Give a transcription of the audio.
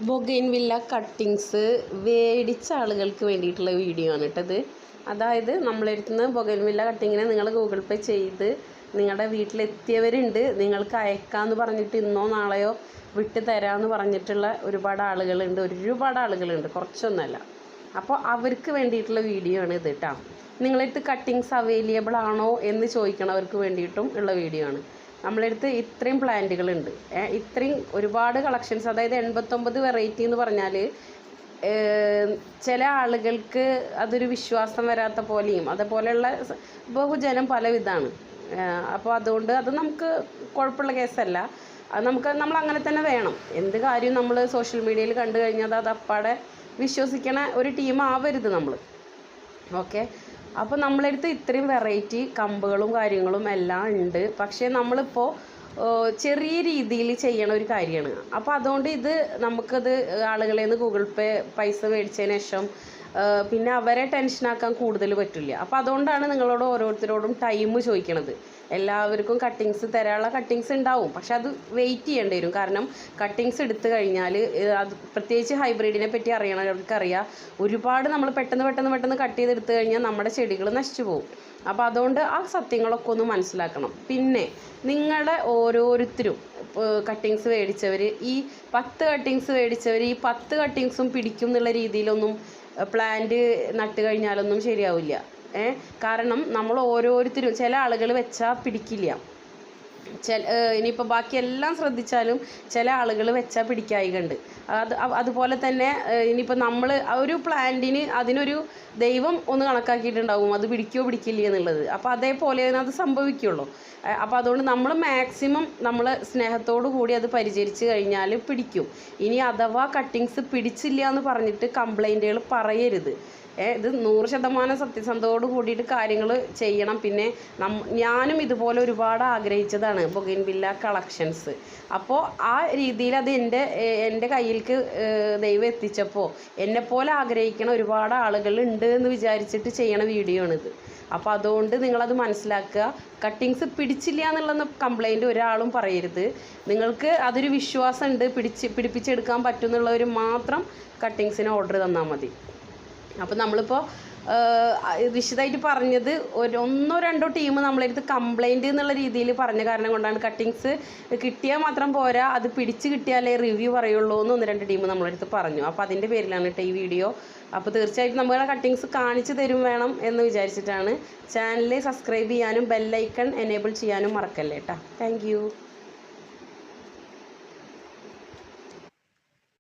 ബൊഗെയിൻവില്ല cuttings മേടിച്ച ആളുകൾക്ക് വേണ്ടിയിട്ടുള്ള വീഡിയോ ആണ് കേട്ടത്. അതായത് നമ്മളെടുത്തുനിന്ന് ബൊഗെയിൻവില്ല കട്ടിങ്ങിനെ നിങ്ങൾ ഗൂഗിൾ പേ ചെയ്ത് നിങ്ങളുടെ വീട്ടിലെത്തിയവരുണ്ട്, നിങ്ങൾക്ക് അയക്കാമെന്ന് പറഞ്ഞിട്ട് ഇന്നോ നാളെയോ വിട്ട് തരാമെന്ന് പറഞ്ഞിട്ടുള്ള ഒരുപാട് ആളുകളുണ്ട്, കുറച്ചൊന്നുമല്ല. അപ്പോൾ അവർക്ക് വേണ്ടിയിട്ടുള്ള വീഡിയോ ആണ് ഇത് കേട്ടോ. നിങ്ങളടുത്ത് കട്ടിങ്സ് അവൈലബിൾ ആണോ എന്ന് ചോദിക്കണവർക്ക് വേണ്ടിയിട്ടും ഉള്ള വീഡിയോ ആണ്. നമ്മളടുത്ത് ഇത്രയും പ്ലാന്റുകളുണ്ട്, ഇത്രയും ഒരുപാട് കളക്ഷൻസ്. അതായത് 89 വെറൈറ്റി എന്ന് പറഞ്ഞാൽ ചില ആളുകൾക്ക് അതൊരു വിശ്വാസം വരാത്ത പോലെയും അതുപോലെയുള്ള ബഹുജനം പല വിധമാണ്. അപ്പോൾ അതുകൊണ്ട് അത് നമുക്ക് കുഴപ്പമുള്ള കേസല്ല. അത് നമ്മൾ അങ്ങനെ തന്നെ വേണം. എന്ത് കാര്യം നമ്മൾ സോഷ്യൽ മീഡിയയിൽ കണ്ടു കഴിഞ്ഞാൽ അത് അപ്പാടെ വിശ്വസിക്കണ ഒരു ടീം ആവരുത് നമ്മൾ. ഓക്കെ, അപ്പോൾ നമ്മളടുത്ത് ഇത്രയും വെറൈറ്റി കമ്പുകളും കാര്യങ്ങളും എല്ലാം ഉണ്ട്. പക്ഷേ നമ്മളിപ്പോൾ ചെറിയ രീതിയിൽ ചെയ്യണ ഒരു കാര്യമാണ്. അപ്പോൾ അതുകൊണ്ട് ഇത് നമുക്കത് ആളുകളിൽ നിന്ന് ഗൂഗിൾ പേ പൈസ മേടിച്ചതിന് ശേഷം പിന്നെ അവരെ ടെൻഷനാക്കാൻ കൂടുതൽ പറ്റില്ല. അപ്പോൾ അതുകൊണ്ടാണ് നിങ്ങളോട് ഓരോരുത്തരോടും ടൈം ചോദിക്കണത്. എല്ലാവർക്കും കട്ടിങ്സ് തരാനുള്ള കട്ടിങ്സ് ഉണ്ടാവും, പക്ഷെ അത് വെയിറ്റ് ചെയ്യേണ്ടി വരും. കാരണം കട്ടിങ്സ് എടുത്തു കഴിഞ്ഞാൽ അത് പ്രത്യേകിച്ച് ഹൈബ്രിഡിനെ പറ്റി അറിയണവർക്കറിയാം, ഒരുപാട് നമ്മൾ പെട്ടെന്ന് കട്ട് ചെയ്തെടുത്തു കഴിഞ്ഞാൽ നമ്മുടെ ചെടികൾ നശിച്ചു പോകും. അപ്പോൾ അതുകൊണ്ട് ആ സത്യങ്ങളൊക്കെ ഒന്ന് മനസ്സിലാക്കണം. പിന്നെ നിങ്ങളുടെ ഓരോരുത്തരും കട്ടിങ്സ് മേടിച്ചവർ ഈ 10 കട്ടിങ്സ് മേടിച്ചവർ ഈ 10 കട്ടിങ്സും പിടിക്കും എന്നുള്ള രീതിയിലൊന്നും പ്ലാന്റ് നട്ട് കഴിഞ്ഞാലൊന്നും ശരിയാവില്ല. കാരണം നമ്മൾ ഓരോരുത്തരും, ചില ആളുകൾ വെച്ചാൽ പിടിക്കില്ല. ഇനിയിപ്പോൾ ബാക്കിയെല്ലാം ശ്രദ്ധിച്ചാലും ചില ആളുകൾ വെച്ചാൽ പിടിക്കായികണ്ട്. അതുപോലെ തന്നെ ഇനിയിപ്പോൾ നമ്മൾ ഒരു പ്ലാന്റിന് അതിനൊരു ദൈവം ഒന്ന് കണക്കാക്കിയിട്ടുണ്ടാവും അത് പിടിക്കുകയോ പിടിക്കില്ല എന്നുള്ളത്. അപ്പോൾ അതേപോലെ അത് സംഭവിക്കുള്ളൂ. അപ്പോൾ അതുകൊണ്ട് നമ്മൾ മാക്സിമം നമ്മൾ സ്നേഹത്തോടു കൂടി അത് പരിചരിച്ച് കഴിഞ്ഞാൽ പിടിക്കും. ഇനി അഥവാ കട്ടിങ്സ് പിടിച്ചില്ല എന്ന് പറഞ്ഞിട്ട് കംപ്ലൈൻറ്റുകൾ പറയരുത്. ഇത് 100% സത്യസന്ധതയോട് കൂടിയിട്ട് കാര്യങ്ങൾ ചെയ്യണം. പിന്നെ ഞാനും ഇതുപോലെ ഒരുപാട് ആഗ്രഹിച്ചതാണ് ബൊഗെയിൻവില്ല കളക്ഷൻസ്. അപ്പോൾ ആ രീതിയിൽ അത് എൻ്റെ കയ്യിലേക്ക് ദൈവം എത്തിച്ചപ്പോൾ എന്നെപ്പോലെ ആഗ്രഹിക്കണ ഒരുപാട് ആളുകളുണ്ട് എന്ന് വിചാരിച്ചിട്ട് ചെയ്യണ വീഡിയോ ആണിത്. അപ്പോൾ അതുകൊണ്ട് നിങ്ങളത് മനസ്സിലാക്കുക. കട്ടിങ്സ് പിടിച്ചില്ല എന്നുള്ള കംപ്ലൈൻറ്റ് ഒരാളും പറയരുത്. നിങ്ങൾക്ക് അതൊരു വിശ്വാസമുണ്ട്, പിടിപ്പിച്ചെടുക്കാൻ പറ്റുമെന്നുള്ളവർ മാത്രം കട്ടിങ്സിന് ഓർഡർ തന്നാൽ മതി. അപ്പോൾ നമ്മളിപ്പോൾ വിശദമായിട്ട് പറഞ്ഞത് ഒന്നോ രണ്ടോ ടീം നമ്മളെടുത്ത് കംപ്ലൈൻറ്റ് എന്നുള്ള രീതിയിൽ പറഞ്ഞ കാരണം കൊണ്ടാണ്. കട്ടിങ്സ് കിട്ടിയാൽ മാത്രം പോരാ, അത് പിടിച്ച് കിട്ടിയാലേ റിവ്യൂ പറയുള്ളൂ എന്ന് 1-2 ടീം നമ്മളെടുത്ത് പറഞ്ഞു. അപ്പോൾ അതിൻ്റെ പേരിലാണ് കേട്ടോ ഈ വീഡിയോ. അപ്പോൾ തീർച്ചയായിട്ടും നമ്മളെ കട്ടിങ്സ് കാണിച്ച് തരും വേണം എന്ന് വിചാരിച്ചിട്ടാണ്. ചാനൽ സബ്സ്ക്രൈബ് ചെയ്യാനും ബെല്ലൈക്കൺ എനേബിൾ ചെയ്യാനും മറക്കല്ലേ കേട്ടോ. താങ്ക്